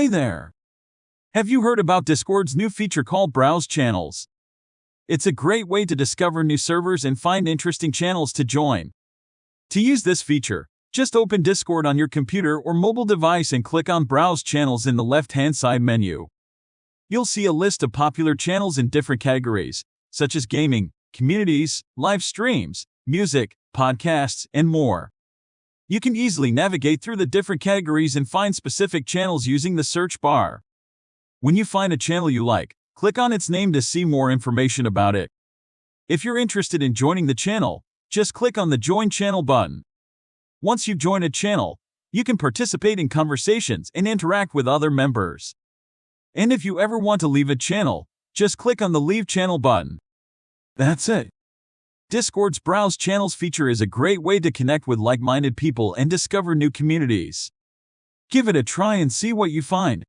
Hey there! Have you heard about Discord's new feature called Browse Channels? It's a great way to discover new servers and find interesting channels to join. To use this feature, just open Discord on your computer or mobile device and click on Browse Channels in the left-hand side menu. You'll see a list of popular channels in different categories, such as gaming, communities, live streams, music, podcasts, and more. You can easily navigate through the different categories and find specific channels using the search bar. When you find a channel you like, click on its name to see more information about it. If you're interested in joining the channel, just click on the Join Channel button. Once you join a channel, you can participate in conversations and interact with other members. And if you ever want to leave a channel, just click on the Leave Channel button. That's it. Discord's Browse Channels feature is a great way to connect with like-minded people and discover new communities. Give it a try and see what you find.